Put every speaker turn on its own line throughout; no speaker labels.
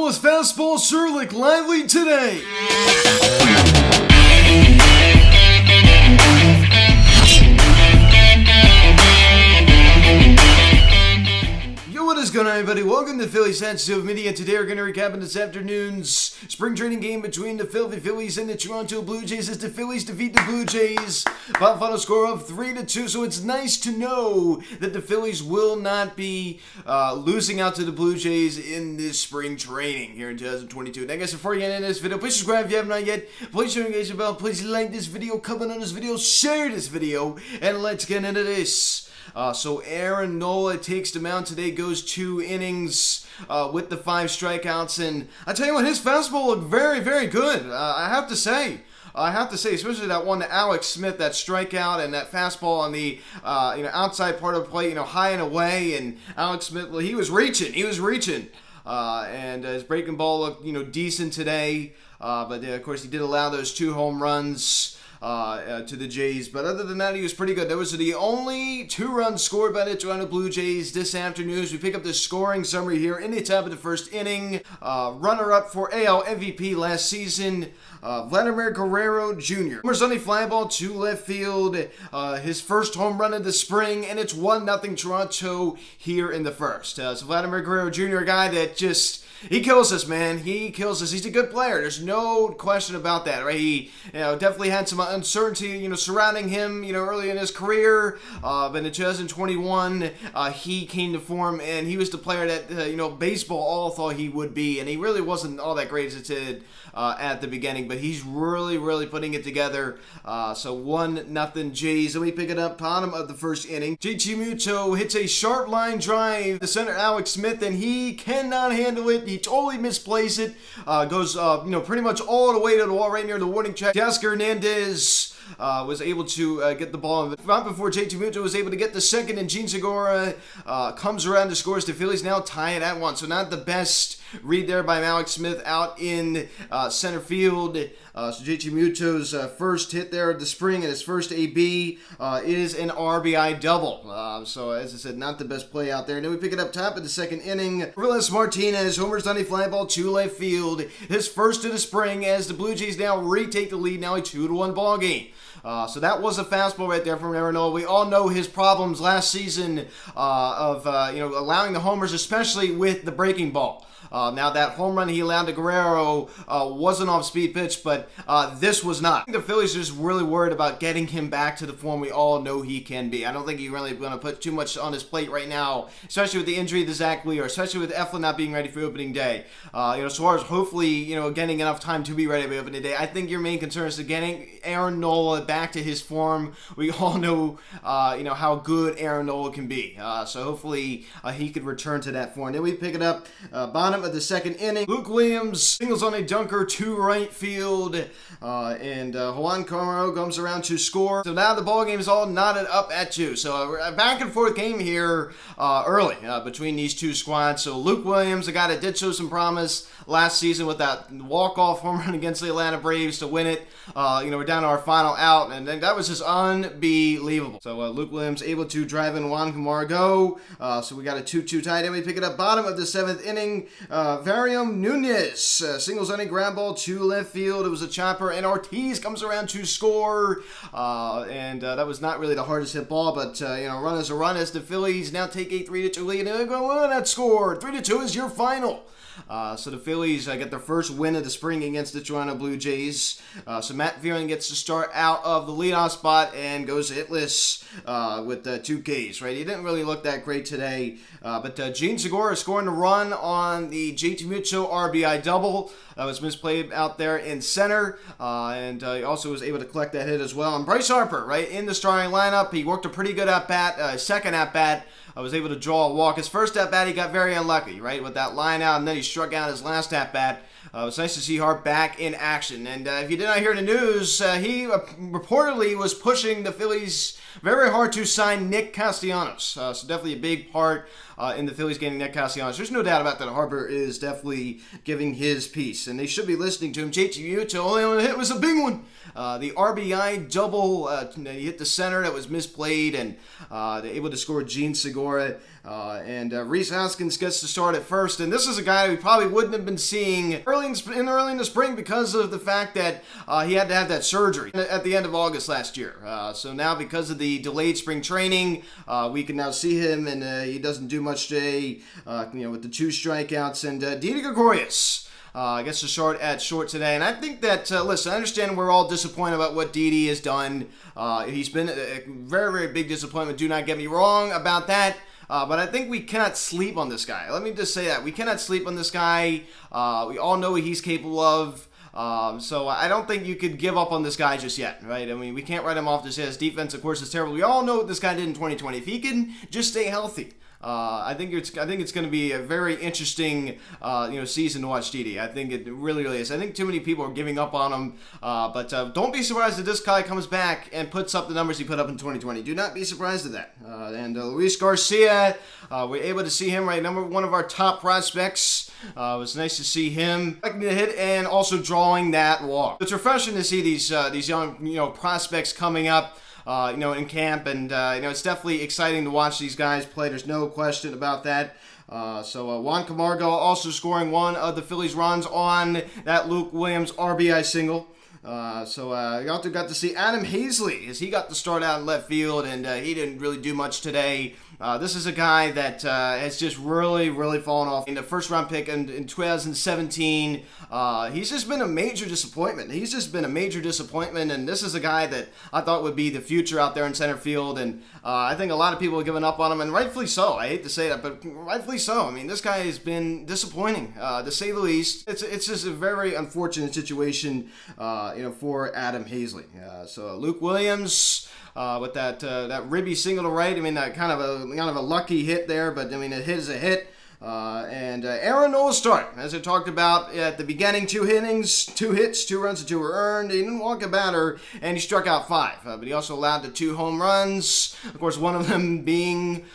Nola's fastball sure looked lively today. What is going on, everybody? Welcome to Phillies Sensitive Media. Today we're going to recap this afternoon's spring training game between the Philadelphia Phillies and the Toronto Blue Jays as the Phillies defeat the Blue Jays by a final score of 3-2. So it's nice to know that the Phillies will not be losing out to the Blue Jays in this spring training here in 2022. And I guess before you get into this video, please subscribe if you have not yet. Please share engage the bell. Please like this video, comment on this video, share this video, and let's get into this. So Aaron Nola takes the mound today, goes 2 innings with the 5 strikeouts, and I tell you what, his fastball looked very, very good. I have to say, especially that one to Alex Smith, that strikeout and that fastball on the outside part of the plate, high and away, and Alex Smith, well, he was reaching, and his breaking ball looked decent today, but of course he did allow those 2 home runs to the Jays, but other than that, he was pretty good. That was the only 2 runs scored by the Toronto Blue Jays this afternoon. As we pick up the scoring summary here in the top of the first inning. Runner-up for AL MVP last season, Vladimir Guerrero Jr. Homers on a fly ball to left field, his first home run of the spring, and it's 1-0 Toronto here in the first. So Vladimir Guerrero Jr., a guy that he kills us, man. He kills us. He's a good player. There's no question about that, right? He, definitely had some uncertainty, surrounding him, early in his career. But in 2021, he came to form, and he was the player that, baseball all thought he would be. And he really wasn't all that great as it did at the beginning, but he's really, really putting it together. So 1-0 Jays. Then we pick it up, bottom of the first inning. JT Muto hits a sharp line drive to center Alex Smith, and he cannot handle it. He totally misplays it. Goes, pretty much all the way to the wall right near the warning track. Teoscar Hernandez was able to get the ball right before JT Muto was able to get the second, and Jean Segura comes around to score as the Phillies now tie it at 1. So not the best read there by Alex Smith out in center field. So JT Muto's first hit there of the spring and his first AB is an RBI double. So as I said, not the best play out there. And then we pick it up top of the second inning. Orellis Martinez homers on a fly ball to left field. His first of the spring as the Blue Jays now retake the lead. Now a 2-1 ball game. So that was a fastball right there from Aaron Nola. We all know his problems last season of allowing the homers, especially with the breaking ball. Now that home run he allowed to Guerrero was an off-speed pitch, but this was not. I think the Phillies are just really worried about getting him back to the form we all know he can be. I don't think he's really going to put too much on his plate right now, especially with the injury to Zach Wheeler, especially with Eflin not being ready for opening day. As far as hopefully, getting enough time to be ready for opening day, I think your main concern is getting Aaron Nola back to his form. We all know, how good Aaron Nola can be. So hopefully he could return to that form. Then we pick it up, bottom of the second inning. Luke Williams singles on a dunker to right field, and Juan Camargo comes around to score. So now the ball game is all knotted up at 2. So a back and forth game here early between these 2 squads. So Luke Williams, a guy that did show some promise last season with that walk-off home run against the Atlanta Braves to win it. We're down to our final out, and that was just unbelievable. So Luke Williams able to drive in Juan Camargo. So we got a 2-2 tie. Then we pick it up bottom of the 7th inning. Varium Nunez singles on a ground ball to left field. It was a chopper, and Ortiz comes around to score. And that was not really the hardest hit ball, but run is a run as the Phillies now take a 3-2 lead. And they go on that score. 3-2 is your final. So the Phillies get their first win of the spring against the Toronto Blue Jays. So Matt Vieron gets to start out of the leadoff spot and goes hitless with 2 Ks, right? He didn't really look that great today. But Jean Segura scoring the run on the JT Muto RBI double. Was misplayed out there in center. And he also was able to collect that hit as well. And Bryce Harper, right, in the starting lineup. He worked a pretty good at-bat, second at-bat. I was able to draw a walk. His first at-bat, he got very unlucky, right, with that line out, and then he struck out his last at-bat. It was nice to see Hart back in action. And if you did not hear the news, he reportedly was pushing the Phillies very hard to sign Nick Castellanos. So definitely a big part in the Phillies getting Nick Castellanos. There's no doubt about that. Harper is definitely giving his piece, and they should be listening to him. JT Muto, only hit was a big one. The RBI double, he hit the center that was misplayed, and able to score Jean Segura. And Rhys Hoskins gets to start at first, and this is a guy we probably wouldn't have been seeing early in the spring because of the fact that he had to have that surgery at the end of August last year. So now, because of the delayed spring training, we can now see him, and he doesn't do much today. With the 2 strikeouts, and Didi Gregorius gets to start at short today. And I think that, listen, I understand we're all disappointed about what Didi has done. He's been a very, very big disappointment. Do not get me wrong about that. But I think we cannot sleep on this guy. Let me just say that. We cannot sleep on this guy. We all know what he's capable of. So I don't think you could give up on this guy just yet, right? I mean, we can't write him off just yet. His defense, of course, is terrible. We all know what this guy did in 2020. If he can just stay healthy, I think it's going to be a very interesting season to watch Didi. I think it really, really is. I think too many people are giving up on him, but don't be surprised if this guy comes back and puts up the numbers he put up in 2020. Do not be surprised at that. And Luis Garcia, we're able to see him, right? One of our top prospects. It was nice to see him making the hit and also drawing that walk. It's refreshing to see these young prospects coming up. In camp, and it's definitely exciting to watch these guys play. There's no question about that. Juan Camargo also scoring one of the Phillies' runs on that Luke Williams RBI single. We also got to see Adam Heasley as he got to start out in left field, and he didn't really do much today. This is a guy that has just really, really fallen off. In the first-round pick in 2017, he's just been a major disappointment. And this is a guy that I thought would be the future out there in center field, and I think a lot of people have given up on him, and rightfully so. I hate to say that, but rightfully so. I mean, this guy has been disappointing, to say the least. It's just a very unfortunate situation, for Adam Heasley. Luke Williams, with that ribby single to right. I mean, that kind of a lucky hit there, but I mean, a hit is a hit. Aaron Nola start, as I talked about at the beginning, 2 innings, 2 hits, 2 runs, and 2 were earned. He didn't walk a batter, and he struck out 5. But he also allowed the 2 home runs. Of course, one of them being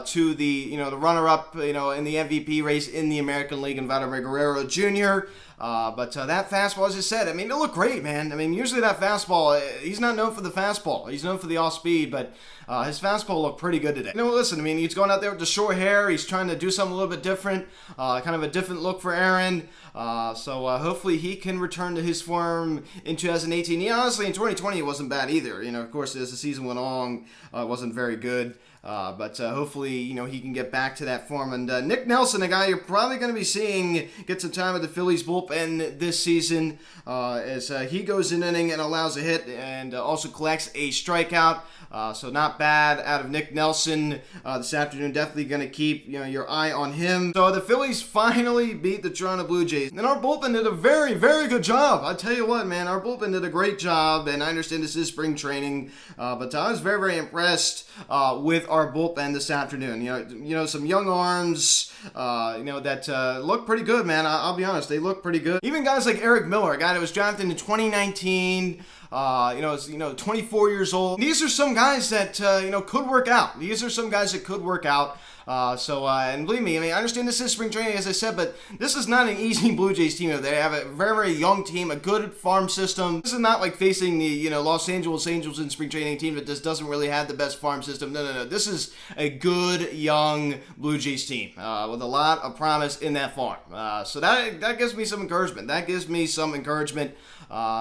to the runner-up, in the MVP race in the American League, and Vladimir Guerrero Jr. But that fastball, as I said, I mean, it looked great, man. I mean, usually that fastball, he's not known for the fastball. He's known for the off-speed, but his fastball looked pretty good today. Listen, I mean, he's going out there with the short hair. He's trying to do something a little bit different, kind of a different look for Aaron. Hopefully he can return to his form in 2018. Honestly, in 2020, it wasn't bad either. Of course, as the season went on, it wasn't very good. But hopefully, he can get back to that form. And Nick Nelson, a guy you're probably going to be seeing get some time at the Phillies bullpen this season, as he goes in inning and allows a hit and also collects a strikeout. So not bad out of Nick Nelson this afternoon. Definitely going to keep your eye on him. So the Phillies finally beat the Toronto Blue Jays. And our bullpen did a very, very good job. I tell you what, man, our bullpen did a great job. And I understand this is spring training, but I was very, very impressed with our bullpen this afternoon. Some young arms, that look pretty good, man. I'll be honest, they look pretty good. Even guys like Eric Miller, a guy that was drafted in 2019. 24 years old. These are some guys that, could work out. And believe me, I mean, I understand this is spring training, as I said, but this is not an easy Blue Jays team. They have a very, very young team, a good farm system. This is not like facing the, Los Angeles Angels in spring training team that just doesn't really have the best farm system. No. This is a good, young Blue Jays team with a lot of promise in that farm. So that gives me some encouragement.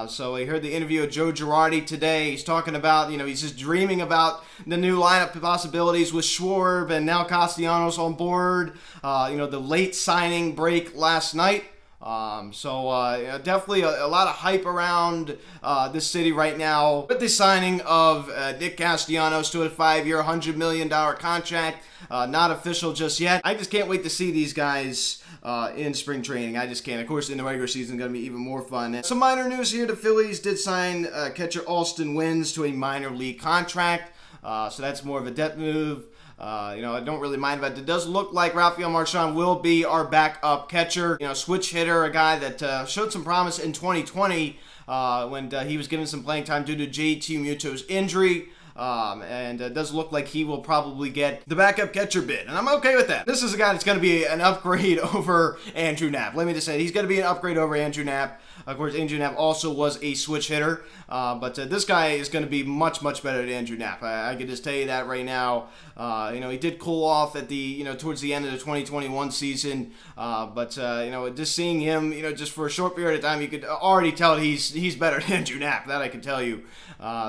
So I heard the interview of Joe Girardi today. He's talking about, he's just dreaming about the new lineup possibilities with Schwarb and now Castellanos on board. The late signing break last night. Definitely a lot of hype around this city right now with the signing of Nick Castellanos to a 5-year, $100 million contract. Not official just yet. I just can't wait to see these guys in spring training. I just can't. Of course, in the regular season, it's going to be even more fun. Some minor news here. The Phillies did sign catcher Alston Wins to a minor league contract. So that's more of a depth move. I don't really mind about it. It does look like Rafael Marchand will be our backup catcher. Switch hitter, a guy that showed some promise in 2020 when he was given some playing time due to JT Muto's injury. and it does look like he will probably get the backup catcher bid, and I'm okay with that. This is a guy that's going to be an upgrade over Andrew Knapp. Let me just say, he's going to be an upgrade over Andrew Knapp. Of course, Andrew Knapp also was a switch hitter, but this guy is going to be much, much better than Andrew Knapp. I can just tell you that right now. He did cool off at the, towards the end of the 2021 season, but just seeing him, just for a short period of time, you could already tell he's better than Andrew Knapp. That I can tell you.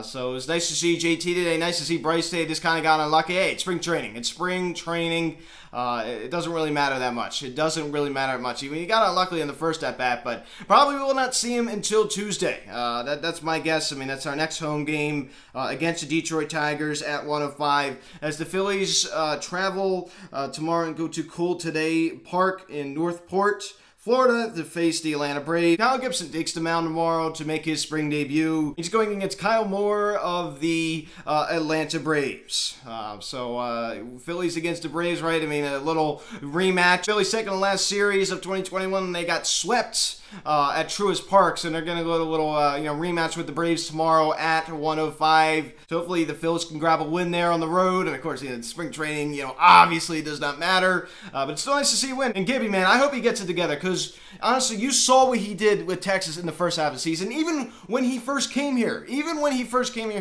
So it was nice to see JT today. Nice to see Bryce today. Just kind of got unlucky. Hey, it's spring training. It doesn't really matter that much. It doesn't really matter much. Even he got unlucky in the first at bat, but probably will not see him until Tuesday. That's my guess. I mean, that's our next home game against the Detroit Tigers at 105. As the Phillies travel tomorrow and go to Cool Today Park in Northport, Florida, to face the Atlanta Braves. Kyle Gibson takes the mound tomorrow to make his spring debut. He's going against Kyle Moore of the Atlanta Braves. Phillies against the Braves, right? I mean, a little rematch. Phillies second to last series of 2021, they got swept at Truist Park, so they're going to go to a little rematch with the Braves tomorrow at 105. So hopefully the Phillies can grab a win there on the road. And of course, spring training, obviously does not matter, but it's still nice to see a win. And Gibby, man, I hope he gets it together, because honestly, you saw what he did with Texas in the first half of the season. Even when he first came here, he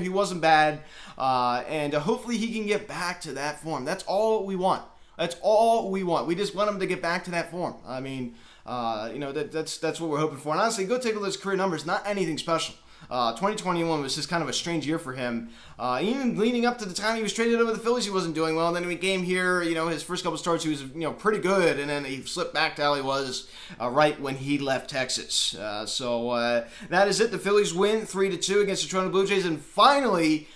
wasn't bad, and hopefully he can get back to that form. That's all we want. We just want him to get back to that form. I mean, that's what we're hoping for. And honestly, go take a look at his career numbers. Not anything special. 2021 was just kind of a strange year for him. Even leading up to the time he was traded over the Phillies, he wasn't doing well. And then when he came here, his first couple starts, he was, pretty good. And then he slipped back to how he was right when he left Texas. That is it. The Phillies win 3-2 against the Toronto Blue Jays, and finally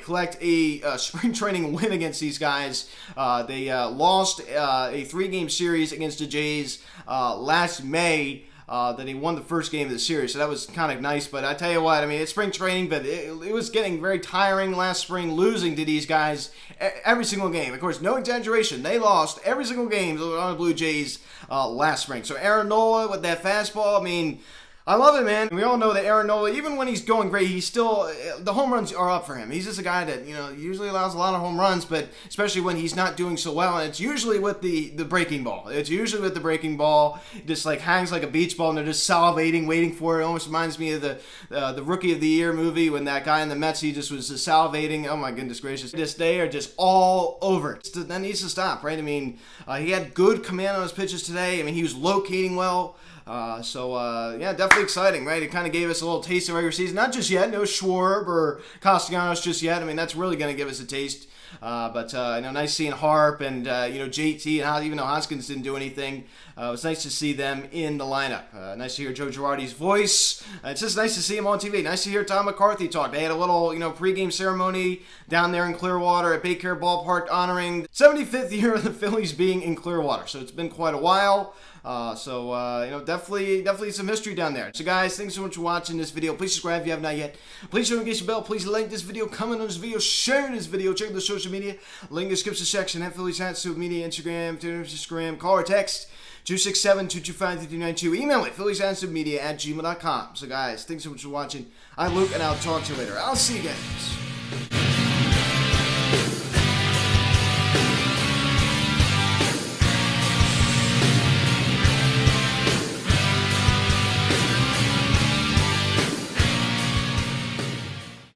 collect a spring training win against these guys. They lost a 3-game series against the Jays last May. That he won the first game of the series, so that was kind of nice. But I tell you what, I mean, it's spring training, but it was getting very tiring last spring, losing to these guys every single game. Of course, no exaggeration, they lost every single game on the Blue Jays last spring. So Aaron Nola with that fastball, I mean, I love it, man. We all know that Aaron Nola, even when he's going great, he's still, the home runs are up for him. He's just a guy that, usually allows a lot of home runs, but especially when he's not doing so well, and it's usually with the breaking ball. Just like hangs like a beach ball, and they're just salivating, waiting for it. It almost reminds me of the Rookie of the Year movie when that guy in the Mets, he just was just salivating. Oh my goodness gracious. They are just all over it. That needs to stop, right? I mean, he had good command on his pitches today. I mean, he was locating well. Definitely exciting, right? It kind of gave us a little taste of regular season. Not just yet, no Schwarb or Castellanos just yet. I mean, that's really going to give us a taste. Nice seeing Harp and, JT, and even though Hoskins didn't do anything, it was nice to see them in the lineup. Nice to hear Joe Girardi's voice. It's just nice to see him on TV. Nice to hear Tom McCarthy talk. They had a little, pregame ceremony down there in Clearwater at Baycare Ballpark honoring the 75th year of the Phillies being in Clearwater. So it's been quite a while. Definitely some history down there. So guys, thanks so much for watching this video. Please subscribe if you have not yet. Please share the bell. Please like this video, comment on this video, share this video, check the social media, link in the description section at Phillies Attitude Media, Instagram, Twitter, Instagram, call or text 267-225-3292. Email me, philliesatitudemedia@gmail.com. So guys, thanks so much for watching. I'm Luke, and I'll talk to you later. I'll see you guys.